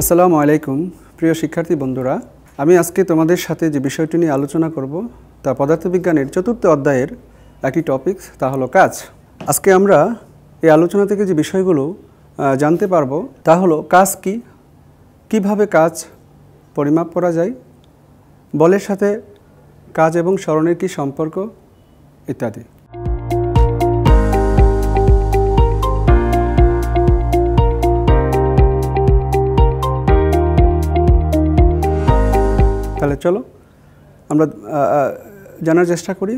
আসসালামু আলাইকুম প্রিয় শিক্ষার্থী বন্ধুরা, আমি আজকে তোমাদের সাথে যে বিষয়টি নিয়ে আলোচনা করব তা পদার্থবিজ্ঞানের চতুর্থ অধ্যায়ের একটি টপিক, তা হলো কাজ। আজকে আমরা এই আলোচনা থেকে যে বিষয়গুলো জানতে পারবো তা হলো কাজ কি, কিভাবে কাজ পরিমাপ করা যায়, বলের সাথে কাজ এবং সরণের কি সম্পর্ক ইত্যাদি। তাহলে চলো আমরা জানার চেষ্টা করি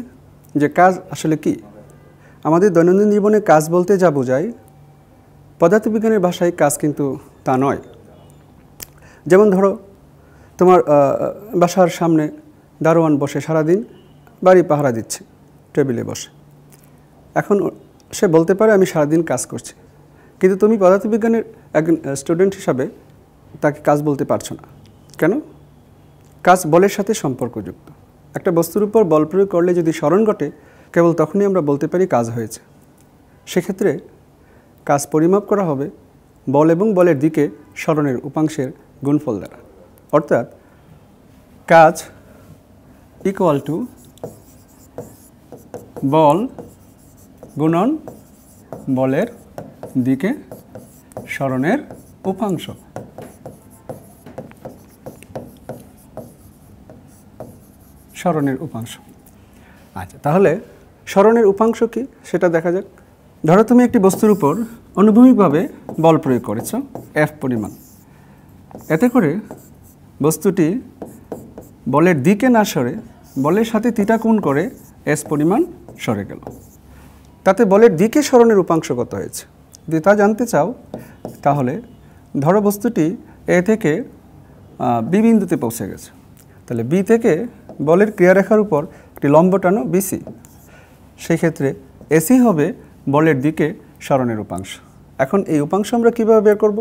যে কাজ আসলে কি। আমাদের দৈনন্দিন জীবনে কাজ বলতে যা বোঝায়, পদার্থবিজ্ঞানের ভাষায় কাজ কিন্তু তা নয়। যেমন ধরো, তোমার বাসার সামনে দারোয়ান বসে সারাদিন বাড়ি পাহারা দিচ্ছে টেবিলে বসে। এখন সে বলতে পারে আমি সারাদিন কাজ করছি, কিন্তু তুমি পদার্থবিজ্ঞানের একজন স্টুডেন্ট হিসাবে তাকে কাজ বলতে পারছো না। কেন? কাজ বলের সাথে সম্পর্কযুক্ত। একটা বস্তুর উপর বল প্রয়োগ করলে যদি সরণ ঘটে, কেবল তখনই আমরা বলতে পারি কাজ হয়েছে। সেক্ষেত্রে কাজ পরিমাপ করা হবে বল এবং বলের দিকে সরণের উপাংশের গুণফল দ্বারা। অর্থাৎ কাজ ইকুয়াল টু বল গুণন বলের দিকে সরণের উপাংশ। সরণের উপাংশ। আচ্ছা, তাহলে সরণের উপাংশ কি সেটা দেখা যাক। ধরো তুমি একটি বস্তুর উপর অনুভূমিকভাবে বল প্রয়োগ করেছো F পরিমাণ। এতে করে বস্তুটি বলের দিকে না সরে বলের সাথে থিটা কোণ করে S পরিমাণ সরে গেল। তাতে বলের দিকে সরণের উপাংশ কত হয়েছে যদি তা জানতে চাও, তাহলে ধরো বস্তুটি A থেকে B বিন্দুতে পৌঁছে গেছে। তাহলে B থেকে বলের ক্রিয়ারেখার উপর একটি লম্ব টানো BC। সেই ক্ষেত্রে AC হবে বলের দিকে সরণের উপাংশ। এখন এই উপাংশ আমরা কীভাবে বের করব?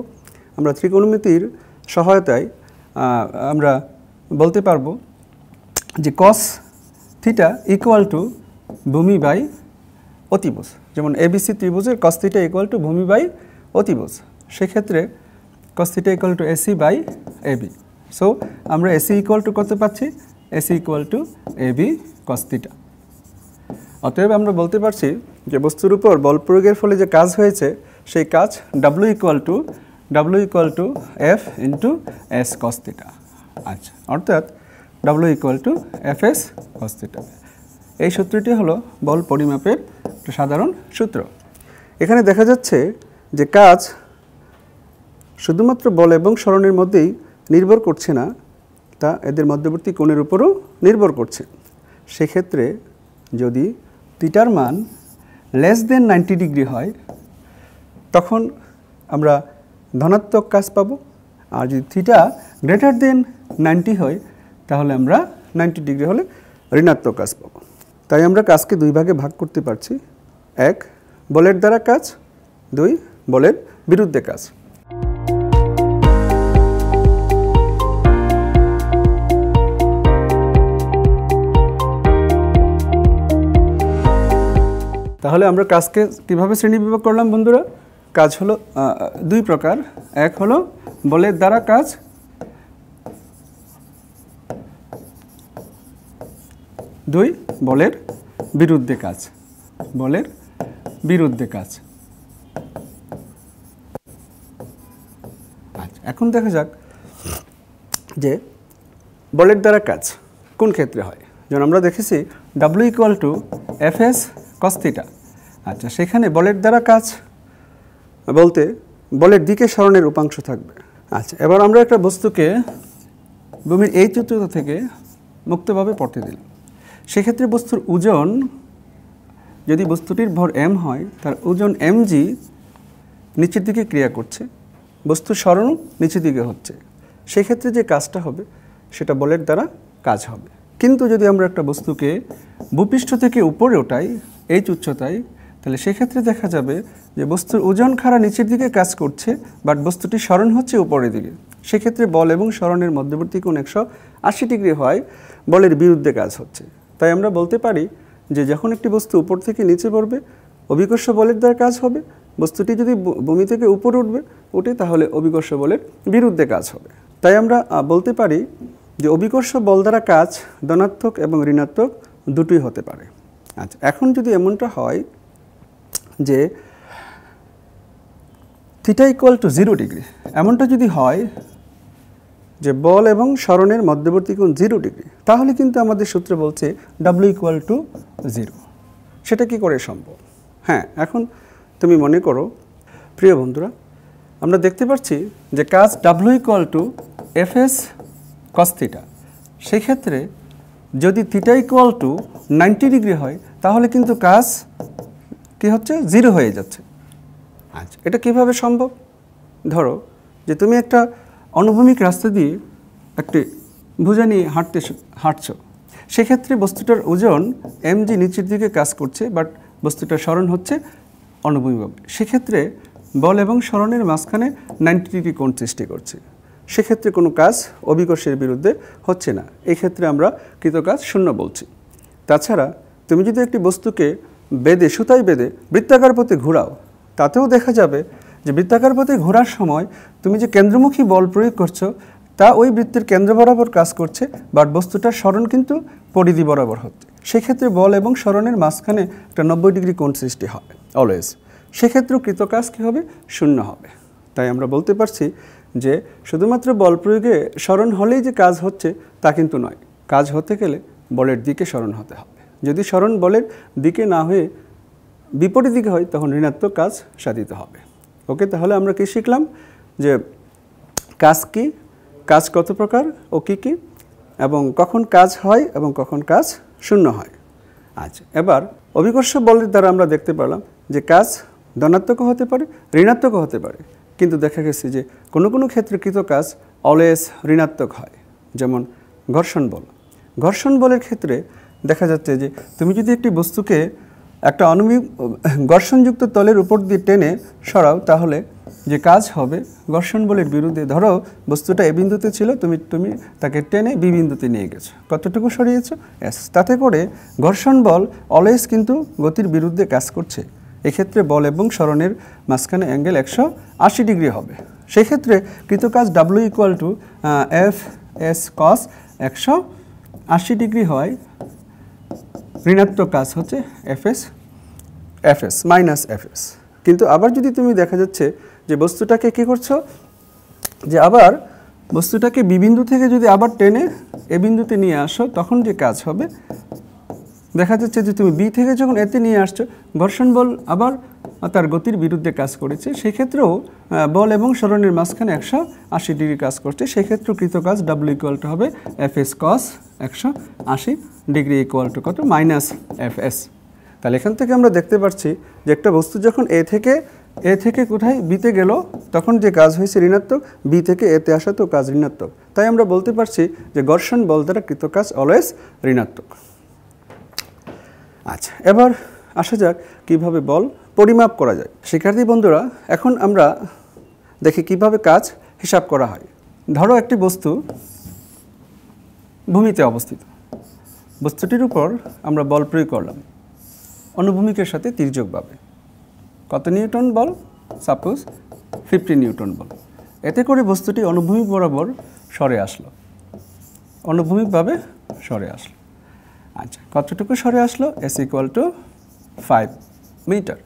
আমরা ত্রিকোণমিতির সহায়তায় আমরা বলতে পারবো যে cos থিটা ইকুয়াল টু ভূমি বাই অতিভুজ। যেমন ABC ত্রিভুজের cos থিটা ইকুয়াল টু ভূমি বাই অতিভুজ। সেক্ষেত্রে cos theta equal to AC by AB। So আমরা AC ইকুয়াল টু কত পাচ্ছি? AC equal to AB cos theta. অতএব আমরা বলতে পারছি যে বস্তুর উপর বল প্রয়োগের ফলে যে কাজ হয়েছে সেই কাজ W equal two F into S cos theta. আচ্ছা, অর্থাৎ W equal two FS cos theta. এই সূত্রটি হলো বল পরিমাপের একটা সাধারণ সূত্র। এখানে দেখা যাচ্ছে যে কাজ শুধুমাত্র বল এবং সরণের মধ্যেই নির্ভর করছে না, তা এদের মধ্যবর্তী কোণের উপরও নির্ভর করছে। সেক্ষেত্রে যদি থিটার মান লেস দেন 90 ডিগ্রি হয়, তখন আমরা ধনাত্মক কাজ পাবো। আর যদি থিটা গ্রেটার দেন 90 হয়, তাহলে আমরা 90 ডিগ্রি হলে ঋণাত্মক কাজ পাবো। তাই আমরা কাজকে দুই ভাগে ভাগ করতে পারছি। 1 বলের দ্বারা কাজ, 2 বলের বিরুদ্ধে কাজ। তাহলে আমরা কাজকে কিভাবে শ্রেণীবিভাগ করলাম বন্ধুরা? কাজ হলো দুই প্রকার। এক হলো বলের দ্বারা কাজ, 2 বলের বিরুদ্ধে কাজ। বলের বিরুদ্ধে কাজ। আচ্ছা, এখন দেখা যাক যে বলের দ্বারা কাজ কোন ক্ষেত্রে হয়। যেমন আমরা দেখেছি W equal two FS cos theta. আচ্ছা, সেখানে বলের দ্বারা কাজ বলতে বলের দিকে সরণের উপাংশ থাকবে। আচ্ছা, এবার আমরা একটা বস্তুকে ভূমির এই উচ্চতা থেকে মুক্তভাবে পড়তে দিলাম। সেক্ষেত্রে বস্তুর ওজন, যদি বস্তুটির ভর m হয়, তার ওজন mg নিচের দিকে ক্রিয়া করছে, বস্তুর সরণও নিচের দিকে হচ্ছে। সেক্ষেত্রে যে কাজটা হবে সেটা বলের দ্বারা কাজ হবে। কিন্তু যদি আমরা একটা বস্তুকে ভূপৃষ্ঠ থেকে উপরে ওঠাই এই উচ্চতায়, তাহলে সেক্ষেত্রে দেখা যাবে যে বস্তুর ওজন খাড়া নিচের দিকে কাজ করছে, বাট বস্তুটি সরণ হচ্ছে উপরের দিকে। সেক্ষেত্রে বল এবং সরণের মধ্যবর্তী কোণ 180 ডিগ্রি হয়, বলের বিরুদ্ধে কাজ হচ্ছে। তাই আমরা বলতে পারি যে যখন একটি বস্তু উপর থেকে নিচে পড়বে অভিকর্ষ বলের দ্বারা কাজ হবে, বস্তুটি যদি ভূমি থেকে উপরে উঠবে উঠে তাহলে অভিকর্ষ বলের বিরুদ্ধে কাজ হবে। তাই আমরা বলতে পারি যে অভিকর্ষ বল দ্বারা কাজ ধনাত্মক এবং ঋণাত্মক দুটোই হতে পারে। আচ্ছা, এখন যদি এমনটা হয় যে থিটা ইকুয়াল টু 0 ডিগ্রি, এমনটা যদি হয় যে বল এবং সরণের মধ্যবর্তী কোণ 0 ডিগ্রি, তাহলে কিন্তু আমাদের সূত্র বলছে W ইকুয়াল টু 0। সেটা কি করে সম্ভব? হ্যাঁ, এখন তুমি মনে করো প্রিয় বন্ধুরা, আমরা দেখতে পাচ্ছি যে কাজ W equal two Fs cos theta. সেক্ষেত্রে যদি থিটা ইকুয়াল টু 90 ডিগ্রি হয় তাহলে কিন্তু কাজ কি হচ্ছে? 0 হয়ে যাচ্ছে। আচ্ছা, এটা কিভাবে সম্ভব? ধরো যে তুমি একটা অনুভূমিক রাস্তা দিয়ে একটি ভুজা নিয়ে হাঁটছো, সেক্ষেত্রে বস্তুটার ওজন mg নিচের দিকে কাজ করছে, বাট বস্তুটার সরণ হচ্ছে অনুভূমিকভাবে। সেক্ষেত্রে বল এবং সরণের মাঝখানে 90 ডিগ্রি কোণ সৃষ্টি করছে। সেক্ষেত্রে কোনো কাজ অভিকর্ষের বিরুদ্ধে হচ্ছে না। এই ক্ষেত্রে আমরা কৃতকাজ 0 বলছি। তাছাড়া তুমি যদি একটি বস্তুকে সুতায় বেঁধে বৃত্তাকার পথে ঘোরাও, তাতেও দেখা যাবে যে বৃত্তাকার পথে ঘোরার সময় তুমি যে কেন্দ্রমুখী বল প্রয়োগ করছো তা ওই বৃত্তের কেন্দ্র বরাবর কাজ করছে, বাট বস্তুটার সরণ কিন্তু পরিধি বরাবর হচ্ছে। সেক্ষেত্রে বল এবং সরণের মাঝখানে একটা 90 ডিগ্রি কোণ সৃষ্টি হবে অলওয়েজ। সেক্ষেত্রেও কৃতকাজ কী হবে? 0 হবে। তাই আমরা বলতে পারছি যে শুধুমাত্র বল প্রয়োগে সরণ হলেই যে কাজ হচ্ছে তা কিন্তু নয়। কাজ হতে গেলে বলের দিকে সরণ হতে হবে। যদি সরণ বলের দিকে না হয়ে বিপরীত দিকে হয় তখন ঋণাত্মক কাজ সাধিত হবে। ওকে, তাহলে আমরা কি শিখলাম? যে কাজ কি, কাজ কত প্রকার ও কী কী, এবং কখন কাজ হয় এবং কখন কাজ 0 হয়। আচ্ছা, এবার অভিকর্ষ বলের দ্বারা আমরা দেখতে পেলাম যে কাজ ধনাত্মকও হতে পারে, ঋণাত্মকও হতে পারে। কিন্তু দেখা গেছে যে কোনো কোনো ক্ষেত্রে কৃতকাজ অলওয়েজ ঋণাত্মক হয়, যেমন ঘর্ষণ বল। ঘর্ষণ বলের ক্ষেত্রে দেখা যাচ্ছে যে তুমি যদি একটি বস্তুকে একটা ঘর্ষণযুক্ত তলের উপর দিয়ে টেনে সরাও, তাহলে যে কাজ হবে ঘর্ষণ বলের বিরুদ্ধে। ধরো বস্তুটা এ বিন্দুতে ছিল, তুমি তাকে টেনে বি বিন্দুতে নিয়ে গেছো, কতটুকু সরিয়েছো? এস। তাতে করে ঘর্ষণ বল অলওয়েজ কিন্তু গতির বিরুদ্ধে কাজ করছে। এক্ষেত্রে বল এবং সরণের মাঝখানে অ্যাঙ্গেল 180 ডিগ্রি হবে। সেক্ষেত্রে কৃতকাজ W equal two Fs cos 180 degree হয়। ঋণাত্মক কাজ হচ্ছে Fs মাইনাস Fs। কিন্তু আবার যদি তুমি দেখা যাচ্ছে যে বস্তুটাকে কী করছো, যে আবার বস্তুটাকে বি বিন্দু থেকে যদি আবার টেনে এ বিন্দুতে নিয়ে আসো, তখন যে কাজ হবে দেখা যাচ্ছে যে তুমি বি থেকে যখন এতে নিয়ে আসছো, ঘর্ষণ বল আবার তার গতির বিরুদ্ধে কাজ করেছে। সেক্ষেত্রেও বল এবং সরণের মাঝখানে 180 ডিগ্রি কাজ করছে। সেক্ষেত্রেও কৃতকাজ W ইকুয়াল টু হবে Fs cos 180 degree equal to কত? Minus Fs। তাহলে এখান থেকে আমরা দেখতে পাচ্ছি যে একটা বস্তু যখন এ থেকে কোথায় বিতে গেল, তখন যে কাজ হয়েছে ঋণাত্মক, বি থেকে এতে আসা তো কাজ ঋণাত্মক। তাই আমরা বলতে পারছি যে ঘর্ষণ বল দ্বারা কৃতকাজ অলওয়েজ ঋণাত্মক। আচ্ছা, এবার আসা যাক কিভাবে বল পরিমাপ করা যায়। শিক্ষার্থী বন্ধুরা, এখন আমরা দেখি কিভাবে কাজ হিসাব করা হয়। ধরো একটি বস্তু ভূমিতে অবস্থিত, বস্তুটির উপর আমরা বল প্রয়োগ করলাম অনুভূমিকের সাথে তির্যকভাবে। কত নিউটন বল? সাপোজ 50 নিউটন বল। এতে করে বস্তুটি অনুভূমিক বরাবর সরে আসলো, অনুভূমিকভাবে সরে আসলো। আচ্ছা, কতটুকু সরে আসলো? S equal to 5 metre.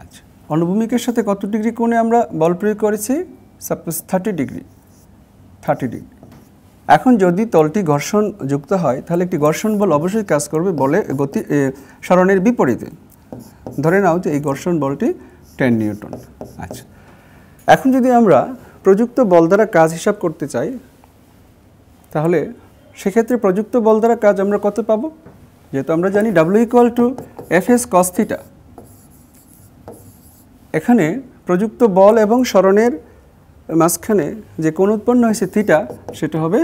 আচ্ছা, অনুভূমিকের সাথে কত ডিগ্রি কোণে আমরা বল প্রয়োগ করেছি? Suppose 30 degree. এখন যদি তলটি ঘর্ষণ যুক্ত হয় তাহলে একটি ঘর্ষণ বল অবশ্যই কাজ করবে বলে সরণের বিপরীতে। ধরে নাও যে এই ঘর্ষণ বলটি 10 নিউটন। আচ্ছা, এখন যদি আমরা প্রযুক্ত বল দ্বারা কাজ হিসাব করতে চাই, তাহলে সেক্ষেত্রে প্রযুক্ত বল দ্বারা কাজ আমরা কত পাবো? যেহেতু আমরা জানি W equal two Fs cos theta. এখানে প্রযুক্ত বল এবং সরণের মাঝখানে যে কোণ উৎপন্ন হয়েছে থিটা, সেটা হবে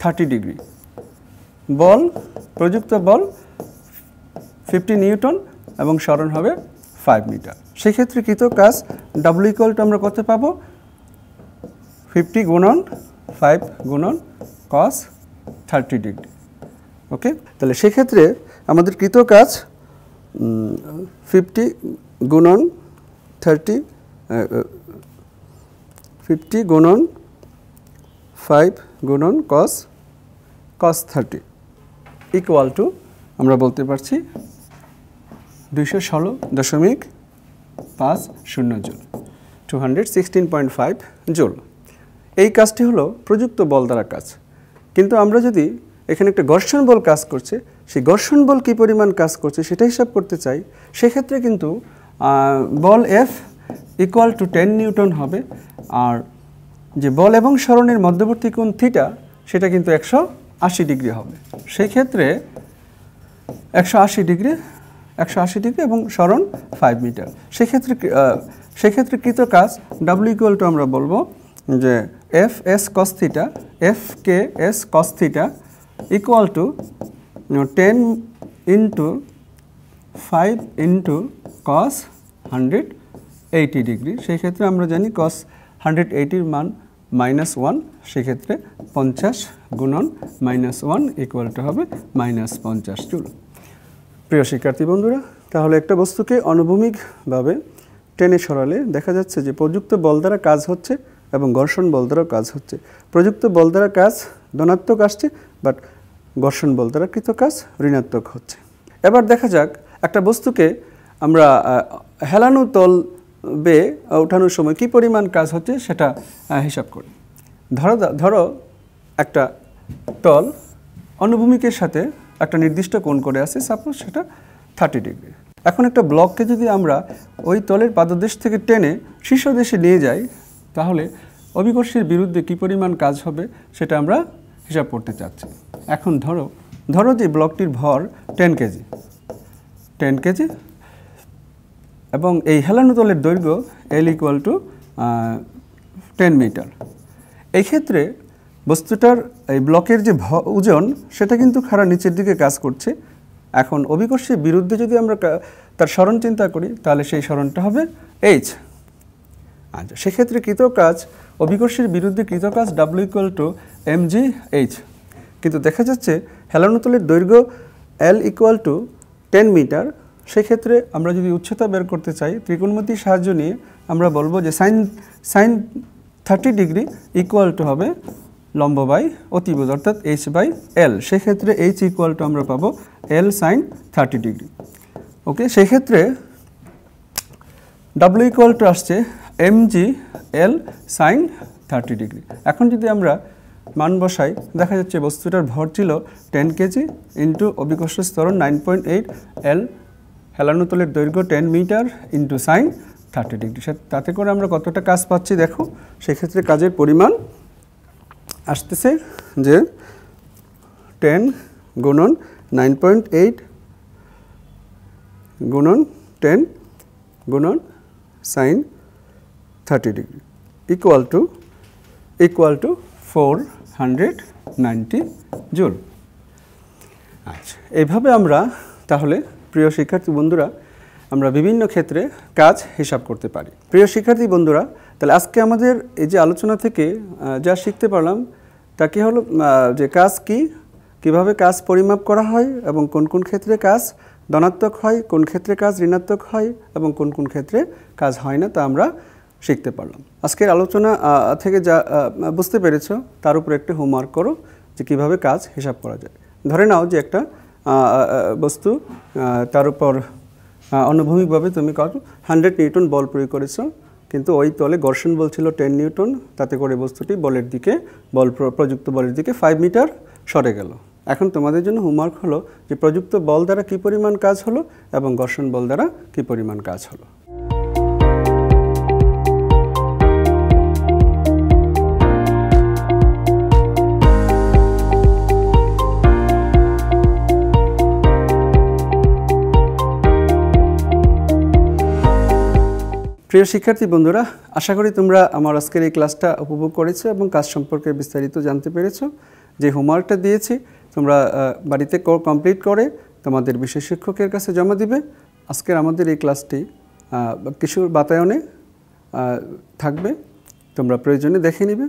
30 ডিগ্রি। বল, প্রযুক্ত বল 50 নিউটন এবং সরণ হবে 5 মিটার। সেক্ষেত্রে কৃত কাজ W ইকুয়াল টু আমরা কত পাবো? 50 গুণন 5 গুণন cos 30 ডিগ্রি। ওকে, তাহলে সেক্ষেত্রে আমাদের কৃত কাজ 50 গুণন 30 50 গুণন 5 গুণন cos 30 ইকুয়াল টু আমরা বলতে পারছি 216.50 জুল, 216.5 জুল। এই কাজটি হলো প্রযুক্ত বল দ্বারা কাজ। কিন্তু আমরা যদি এখানে একটা ঘর্ষণ বল কাজ করছে, সেই ঘর্ষণ বল কী পরিমাণ কাজ করছে সেটা হিসাব করতে চাই, সেক্ষেত্রে কিন্তু বল F ইকুয়াল টু 10 নিউটন হবে, আর যে বল এবং সরণের মধ্যবর্তী কোণ থিটা সেটা কিন্তু 180 ডিগ্রি হবে। সেই ক্ষেত্রে 180 ডিগ্রি এবং সরণ 5 মিটার। সেক্ষেত্রে কৃত কাজ W ইকুয়াল টু আমরা বলবো যে FS cos theta, FKS cos theta equal to 10 into 5 into cos 180 degree. সেই ক্ষেত্রে আমরা জানি cos 180 মান -1, সেক্ষেত্রে 50 গুণন -1 ইকুয়াল টু হবে -50 জুল। প্রিয় শিক্ষার্থী বন্ধুরা, তাহলে একটা বস্তুকে অনুভূমিকভাবে টেনে সরালে দেখা যাচ্ছে যে প্রযুক্ত বল দ্বারা কাজ হচ্ছে এবং ঘর্ষণ বল দ্বারা কাজ হচ্ছে। প্রযুক্ত বল দ্বারা কাজ ধনাত্মক আসছে, বাট ঘর্ষণ বল দ্বারা কৃত কাজ ঋণাত্মক হচ্ছে। এবার দেখা যাক একটা বস্তুকে আমরা হেলানো তল বেয়ে ওঠানোর সময় কী পরিমাণ কাজ হচ্ছে সেটা হিসাব করি। ধরো একটা তল অনুভূমিকের সাথে একটা নির্দিষ্ট কোণ করে আছে, সাপোজ সেটা 30 ডিগ্রি। এখন একটা ব্লককে যদি আমরা ওই তলের পাদদেশ থেকে টেনে শীর্ষদেশে নিয়ে যাই, তাহলে অভিকর্ষের বিরুদ্ধে কী পরিমাণ কাজ হবে সেটা আমরা হিসাব করতে চাচ্ছি। এখন ধরো যে ব্লকটির ভর 10 কেজি এবং এই হেলানো তলের দৈর্ঘ্য L ইকুয়াল টু 10 মিটার। এই ক্ষেত্রে বস্তুটার এই ব্লকের যে ওজন সেটা কিন্তু খাড়া নিচের দিকে কাজ করছে। এখন অভিকর্ষের বিরুদ্ধে যদি আমরা তার সরণ চিন্তা করি, তাহলে সেই সরণটা হবে H। আচ্ছা, সেক্ষেত্রে কৃত কাজ অভিকর্ষের বিরুদ্ধে কৃত কাজ W ইকুয়াল টু mgh। কিন্তু দেখা যাচ্ছে হেলানো তলের দৈর্ঘ্য L ইকুয়াল টু 10 মিটার। সেক্ষেত্রে আমরা যদি উচ্চতা বের করতে চাই, ত্রিকোণমিতির সাহায্য নিয়ে আমরা বলবো যে সাইন 30 ডিগ্রি ইকুয়াল টু হবে লম্ব বাই অতিভুজ, অর্থাৎ h/L। সেক্ষেত্রে h ইকুয়াল টু আমরা পাবো L সাইন 30 ডিগ্রি। ওকে, সেক্ষেত্রে W ইকুয়াল টু আসছে mgL সাইন 30 ডিগ্রি। এখন যদি আমরা মান বসাই, দেখা যাচ্ছে বস্তুটার ভর ছিল 10 কেজি ইন্টু অভিকর্ষের ত্বরণ 9.8, L হেলানো তলের দৈর্ঘ্য 10 মিটার ইন্টু সাইন 30 ডিগ্রি। তাতে করে আমরা কতটা কাজ পাচ্ছি দেখো। সেক্ষেত্রে কাজের পরিমাণ আসতেছে যে 10 গুণন 9.8 গুণন 10 গুণন sine 30 degree equal to 490 joule. আচ্ছা, এইভাবে আমরা তাহলে প্রিয় শিক্ষার্থী বন্ধুরা আমরা বিভিন্ন ক্ষেত্রে কাজ হিসাব করতে পারি। প্রিয় শিক্ষার্থী বন্ধুরা, তাহলে আজকে আমাদের এই যে আলোচনা থেকে যা শিখতে পারলাম তা কি হলো, যে কাজ কি, কিভাবে কাজ পরিমাপ করা হয় এবং কোন কোন ক্ষেত্রে কাজ ধনাত্মক হয়, কোন ক্ষেত্রে কাজ ঋণাত্মক হয় এবং কোন কোন ক্ষেত্রে কাজ হয় না, তা আমরা শিখতে পারলাম। আজকের আলোচনা থেকে যা বুঝতে পেরেছো তার উপর একটু হোমওয়ার্ক করো যে কিভাবে কাজ হিসাব করা যায়। ধরে নাও যে একটা বস্তু, তার উপর অনুভূমিকভাবে তুমি 100 নিউটন বল প্রয়োগ করেছো, কিন্তু ওই তলে ঘর্ষণ বল ছিল 10 নিউটন, তাতে করে বস্তুটি প্রযুক্ত বলের দিকে 5 মিটার সরে গেল। এখন তোমাদের জন্য হোমওয়ার্ক হলো যে প্রযুক্ত বল দ্বারা কী পরিমাণ কাজ হলো এবং ঘর্ষণ বল দ্বারা কী পরিমাণ কাজ হলো। প্রিয় শিক্ষার্থী বন্ধুরা, আশা করি তোমরা আমার আজকের এই ক্লাসটা উপভোগ করেছো এবং কাজ সম্পর্কে বিস্তারিত জানতে পেরেছো। যে হোমওয়ার্কটা দিয়েছি তোমরা বাড়িতে কমপ্লিট করে তোমাদের বিশেষ শিক্ষকের কাছে জমা দিবে। আজকের আমাদের এই ক্লাসটি কিছু বাতায়নে থাকবে, তোমরা প্রয়োজনে দেখে নিবে।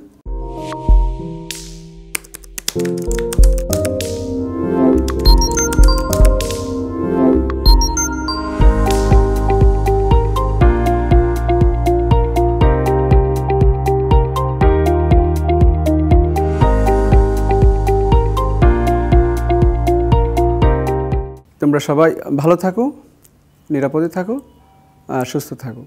তোমরা সবাই ভালো থাকো, নিরাপদে থাকো, সুস্থ থাকো।